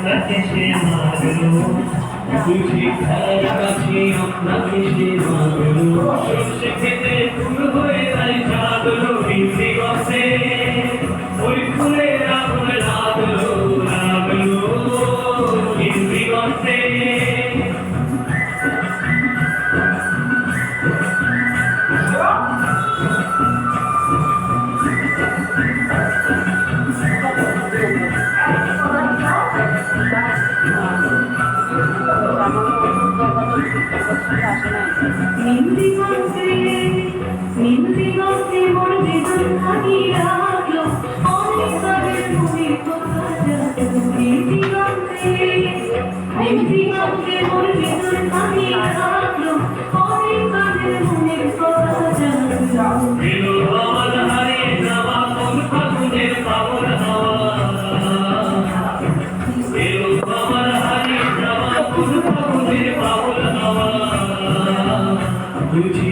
আপনাকে সে মাগলো বুঝি খার কাছে আপনাকে সে মাগলো সে খেতে ফুল হয়ে তাই জাগলো বিন্দি গছে ওই ফুলের আগুন লাগলো লাগলো বিন্দি গছে নিন্দি গন্তে মোর বেদন ভাঙি রাখলো অনেক কালের মনে কথা জাগলো নিন্দি গন্তে মোর বেদন ভাঙি রাখলো অনেক কালের মনে কথা জাগলো আমার হারিয়ে যাওয়া কোন ফাগুনের পাগল হাওয়া আমার হারিয়ে যাওয়া কোন ফাগুনের পাগল হাওয়া বুঝি